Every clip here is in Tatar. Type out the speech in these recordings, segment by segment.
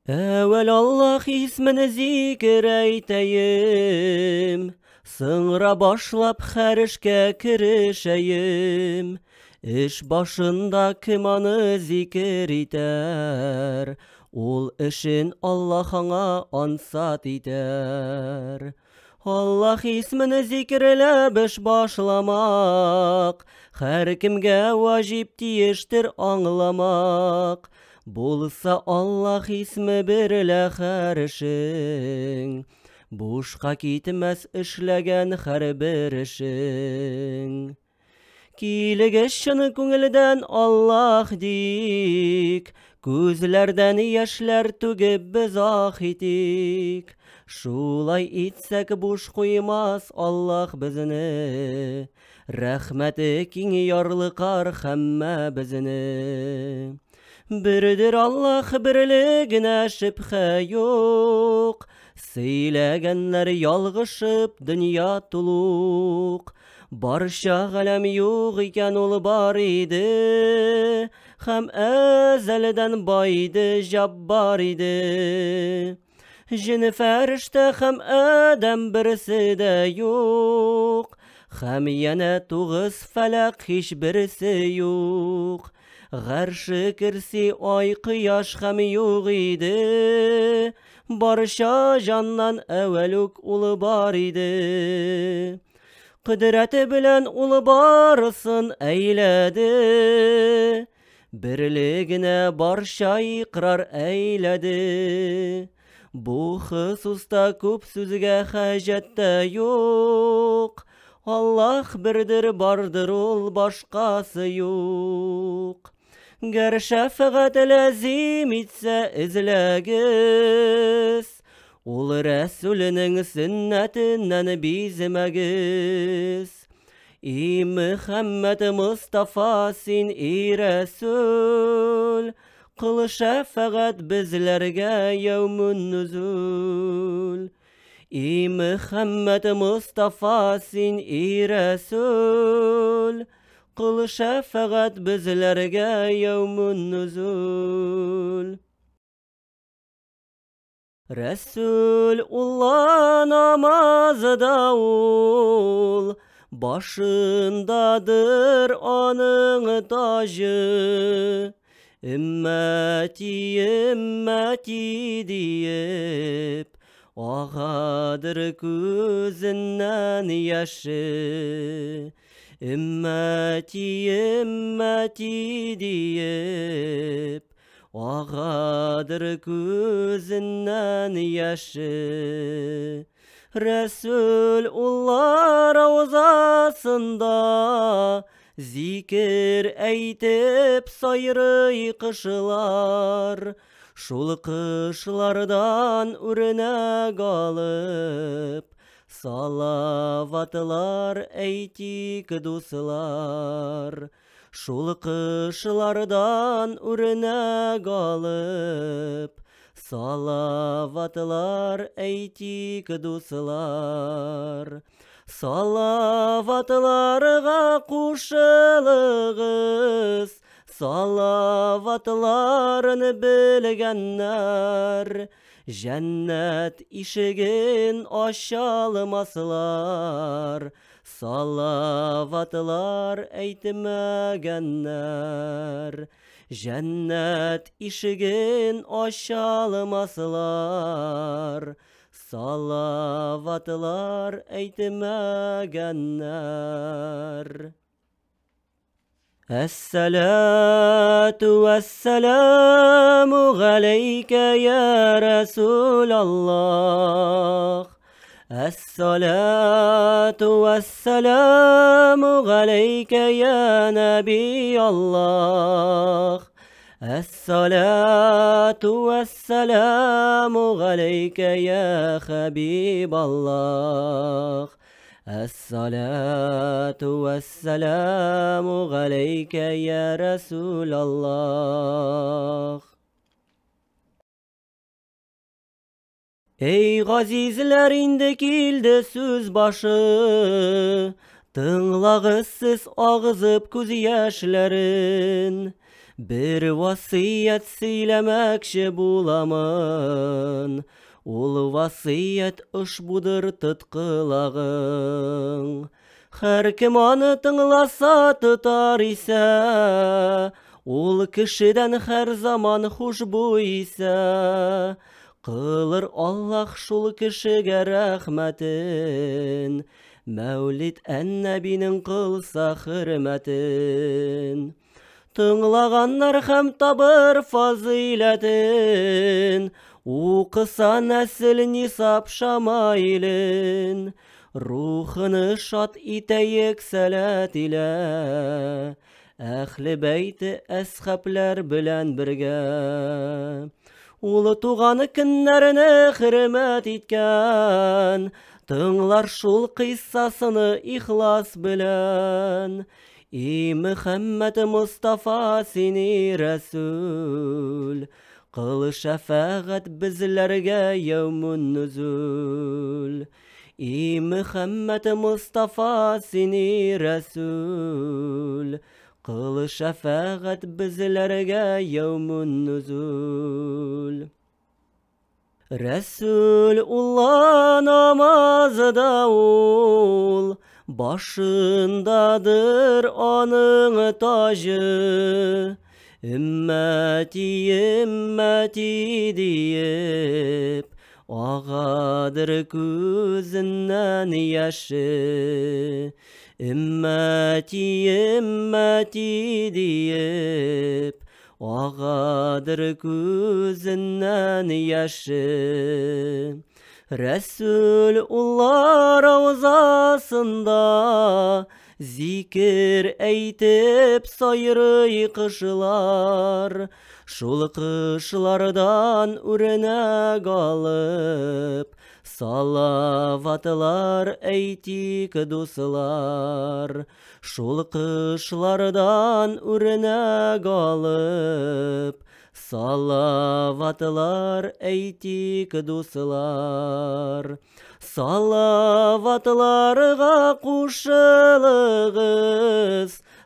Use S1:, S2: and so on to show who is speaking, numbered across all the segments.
S1: Evvel Allah ismini zikir eyteyim, sonra başlap her işke kirişeyim. İş başında kim anı zikir eder, ol işin Allah'ına ansat eder. Allah ismini zikirle iş başlamak, her kimge vacip diyiştir anlamak. Bulsa Allah ismi birle her işin, boşqa gitmez işlegen her bir işin. Kiligişini көңілден Allah dik, gözlerden yaşlar tügüp biz ah idik. Şulay itsek boş koymaz Allah bizini, rahmeti king yarlıqar hemme bizini. Birdir Allah birligine şüphe yok, seylegenler yalgışıp dünya tuluk. Barşa galem yok iken ol bar idi, hem ezelden baydı jabbar idi. Jin ferişte hem adam birisi de yok, hem yine tuğız felak hiç birisi yok. Garşı kirsi ay kıyaş hem yok idi, barşa candan evveluk ul bar idi. Kudreti bilen ul barsın eyledi, birligine barşa ikrar eyledi. Bu hususta köp sözge hacette yok, Allah birdir bardır ol başkası yok. Ger şefaat lazim etse izlegiz, ol Resulünün sünnetinden bizmegiz. İ Muhammed Mustafa sin i Resul, kıl şefaat bizlerge yevmun nuzul. İ Muhammed Mustafa sin i Resul, kıl şefaat bizlerge yevmun nuzul. Resulullah namazda ol, başındadır onun tacı. Ümmeti ümmeti deyip, ağadır gözünden yaşı. Ümmeti ümmeti deyip, ağadır gözünden yaşı. Resulullah ravzasında zikir eytip sayrı kışlar. Şul kışlardan ürüne galıp, salavatlar eytik dostlar. Şul kışlardan ürüne galıp, salavatlar eytik dostlar. Salavatlarga kuşılığız, salavatlarını bilgenler, cennet işigin aşalmaslar. Salavatlar eytmegenler, cennet işigin aşalmaslar. Salavatlar eytmegenler. Esselatu vesselamu aleyke ya Resulallah. Esselatu vesselamu aleyke ya Nebiyallah. Esselatu vesselamu aleyke ya Habiballah. Esselatu vesselamu aleyke ya Resulallah. Ey gazizler indi kildi söz başı, tınlağız siz ağızıp göz yaşların. Bir vasiyet söylemekşi bulamın. Ol vasiyet uşbudur tutqılağın. Her kim anı tınlasa tutar ise, ol kişiden her zaman huşbu ise, qılır Allah şul kişiге rahmetin, Mevlid ennebinin qılsa hürmetin. Tınlağanlar hem tabır faziletin, Uqısa nesil nisap şamailin, Ruhını şat iteyik salat ile, Ehli beyti eshaplar bilen birge. Ulu tuğanı kinlerini hürmet etken, Tыңlar şul qissasını ihlas bilen, Muhammed Mustafa seni Resul, Qıl şefaat bizlerge yevmun nuzul. Muhammed Mustafa seni Resul, Qıl şefaat bizlerge yevmun nuzul. Resulullah namazda ol, Başındadır onun tacı, Ümmeti ümmeti deyip, Ağadır gözünden yaşı. Ümmeti ümmeti deyip, Ağadır gözünden yaşı. Resulullah ravzasında zikir eytip sayrı kışlar, Şul kışlardan ürüne galıp, Salavatlar eytik dostlar. Şul kışlardan ürüne galıp, Salavatlar eytik dostlar. Salavatlarga kuşılığız,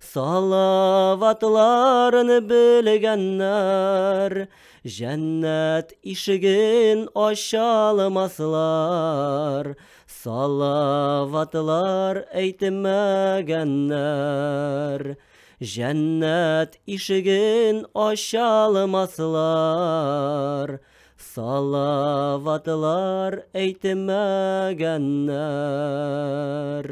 S1: Salavatlarını bilgenler, Cennet işigin aşalmaslar, Salavatlar eytmegenler. Cennet işigin aşalmaslar, Salavatlar eytmegenler.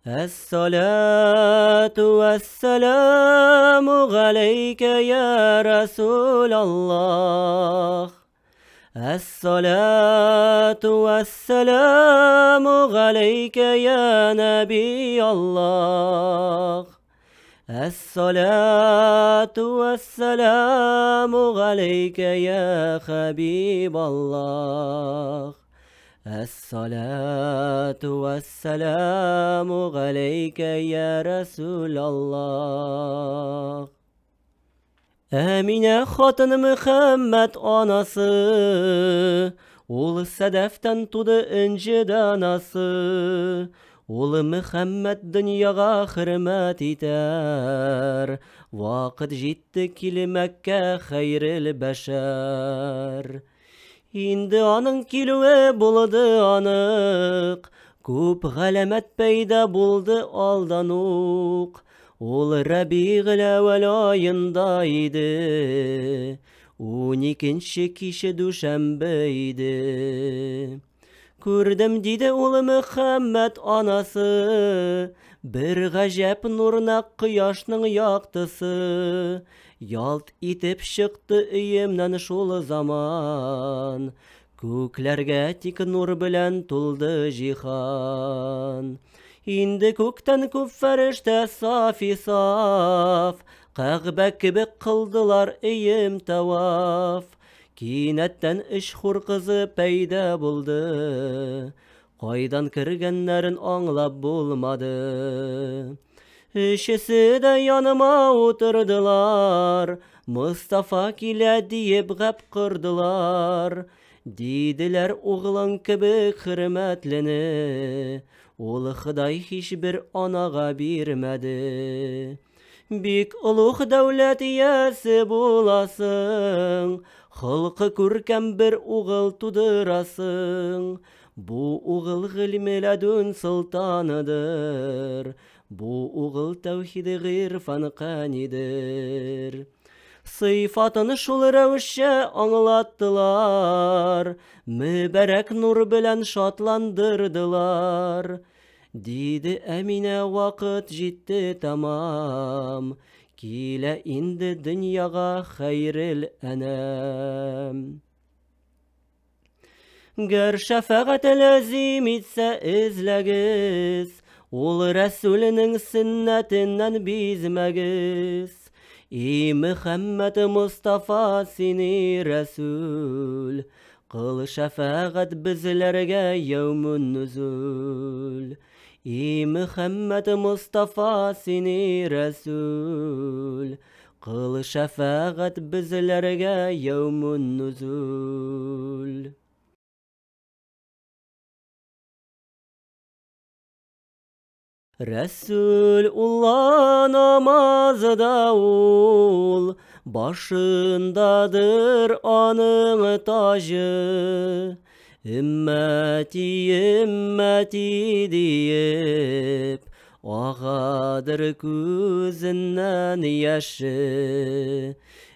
S1: Es-salatu vesselamu aleyke ya Resulallah. Es-salatu vesselamu aleyke ya Nebiyallah. Es-salatu vesselamu aleyke ya Habiballah. Es-salatu vesselamu aleyke ya Resulallah. Emine Hatın Muhammed anası, Ol sedeften tudu inci danası. Ol Muhammed dünyaga hürmet iter, Vakit jitti kili Mekke hayril beşer. Indi anın kilüve buldu anık, Kup galemet peyda buldu aldanuk. Ol Rabi'l evvel ayındaydı, 12. kişi düşembeydi. Kürdüm dedi ol Muhammed anası, Bir gacep nuruna kıyaşның yaktısı. Yalt itip çıktı üyemden şol zaman, Köklerge tik nur bilen tuldu cihan. İndi kökten köp ferişte safi saf, Kağbek gibi kıldılar iyim tavaf. Kinetten işhur kızı peyda buldu, Qaydan kirgenlerin anlap bulmadı. İşisi de yanıma oturdular, Mustafa kile deyip gap kırdılar. Dediler oğlan gibi hürmetlini, Ol Xıday hiçbir anaga birmedi. Бик улуг дәүләт иясе буласың, халкы күркәм бер угыл тудырасың. Бу угыл гыйльме ләдүн сылтаныдыр, бу угыл тәүхид гыйрфан канидер. Sıfatını şul rəvişə anlattılar, mübərək nur bilən şatlandırdılar. Dedi Əminə vaqt җитте tamam, kilə indi dünyaga xeyril ənəm. Gər şəfəqət lazim etsə izləgiz, ol Rəsulünün sünnətindən bizməgiz. Ey Muhammed Mustafa seni Resul, kıl şefaat bizlerge yevmun nuzul. Ey Muhammed Mustafa seni Resul, kıl şefaat bizlerge yevmun nuzul. Resulullah namazda ol, başındadır anın tacı. Ümmeti ümmeti deyip, ağadır gözünden yaşı.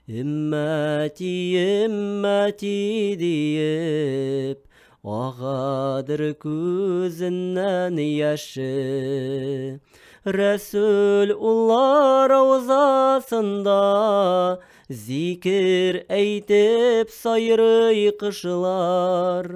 S1: Ümmeti ümmeti deyip, ağadır gözünden yaşı. Resulullah ravzasında zikir eytip sayrı kışlar.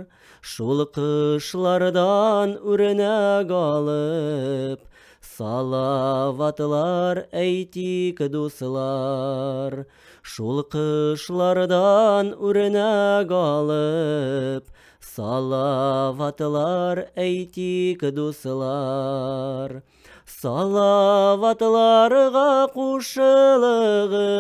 S1: Şul kışlardan örnek alıp salavatlar eytik dostlar. Şul kışlardan örnek alıp salavatlar eytik dostlar. Salavatlarga kuşılığız,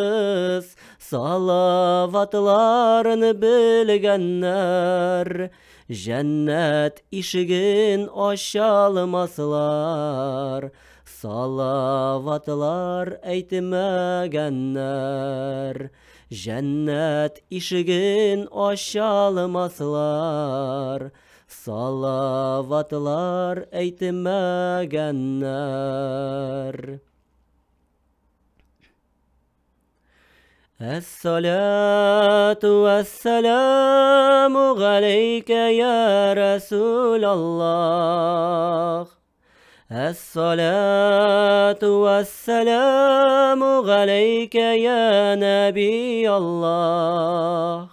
S1: salavatlarını bilgenler, cennet işigin aşalmaslar. Salavatlar eytmegenler, cennet işigin aşalmaslar. Salavatlar eytmegenler. Es-salatu vesselamu aleyke ya Resulallah. Es-salatu vesselamu aleyke ya Nebiyallah.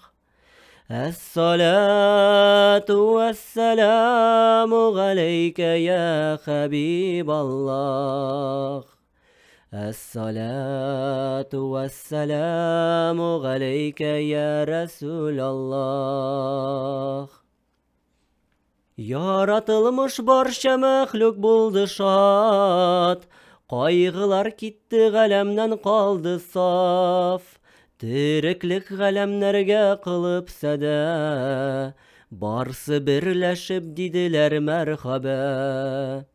S1: Es-salatu vesselamu aleyke ya Habiballah. Es-salatu vesselamu aleyke ya Resulallah. Yaratılmış barcha məxluq buldu şad, qaygılar kitdi galemden qaldı saf. Tiriklik galemlerge qılıp sada, barsı birleşip didiler merhaba.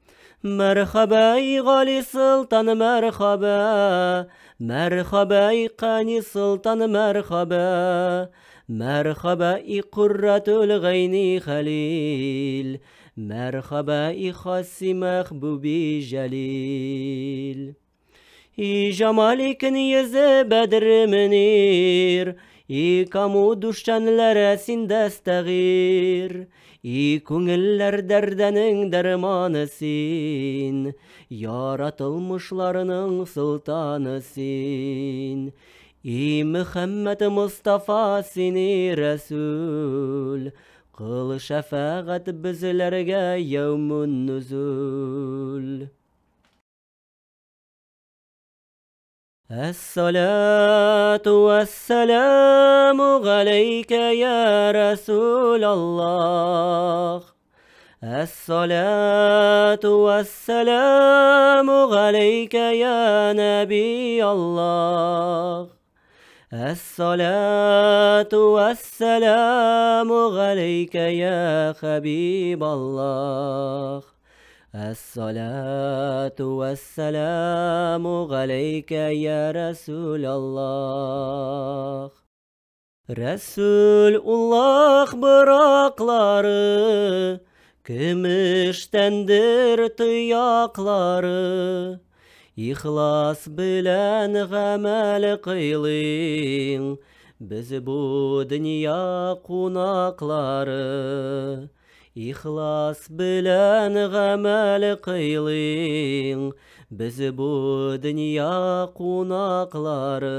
S1: Merhaba ey gali sultan merhaba, merhaba ey qani sultan merhaba. Merhaba ey qurratul gayni khalil, merhaba ey khasi mahbubi jalil. İ jamalikin yüzü bedr menir, İ kamu düşenlere sin destagir, İ kungiller derdenin dermanısın, yaratılmışlarının sultanısın. İ Muhammed Mustafa seni Resul, kıl şefaat bizlerge yevmun nuzul. Es-salatu vesselamu aleyke ya Resulallah. Es-salatu vesselamu aleyke ya Nebiyallah. Es-salatu vesselamu aleyke ya Habiballah. الصلاة والسلام عليك يا رسول الله. Resulullah bırakları, gümüştendir tıyakları. İhlas bilen gamel kıylın, biz bu dünya konakları. İhlas bilen gamel kıylın, biz bu dünya konakları.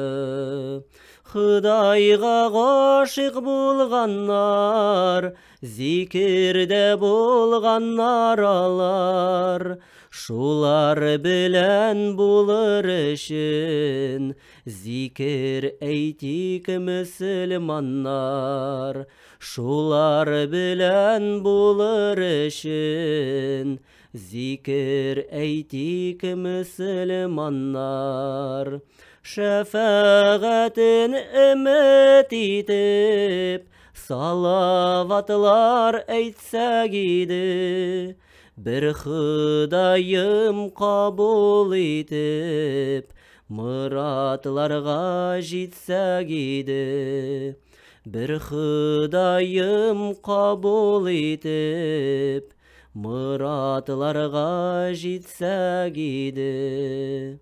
S1: Худайға ғашық болғаннар, зикірде болғаннар алар. Шулар білән болыр үшін, зикір әйтик мүсілманнар. Шулар білән болыр үшін, зикір әйтик мүсілманнар. Şəfəğətin ümid edib, salavatlar eytsək idi. Bir Xudayım qabul edib, muratlarga jitsək idi. Bir Xudayım qabul edib, muratlarga jitsək idi.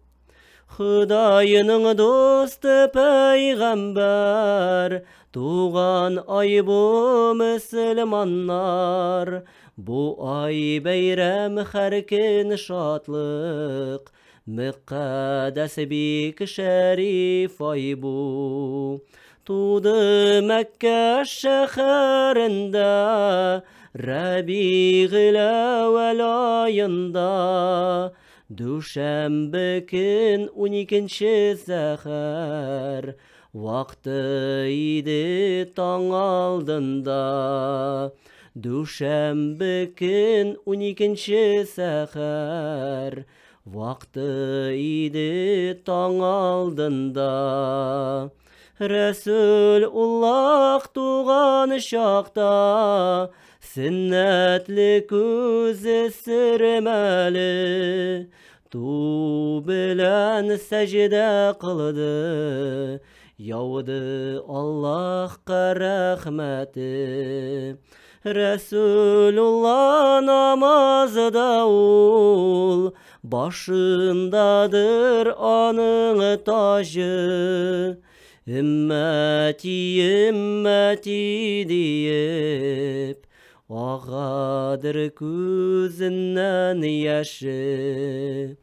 S1: Xudayının dostu peygamber, tuğan ay bu müslümanlar. Bu ay beyrem herkin şatlık, müqaddes bik şerif ay bu. Tuğdu Mekke şehirinde, Rabi'l evvel ayında. Düşembe gün 12. seher, vakti idi taң aldında. Düşembe gün 12. seher, vakti idi taң aldında. Resulullah tuğan şaqta, sünnetli көзі sürmeli. Tu bilen secde kıldı, yağdı Allah'a rahmeti. Resulullah namazda ol, başındadır anın tacı. Ümmeti ümmeti deyip, ağadır gözünden yaşı.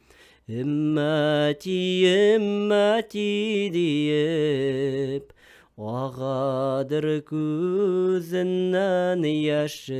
S1: Ümmeti ümmeti deyip, ağadır gözünden yaşı.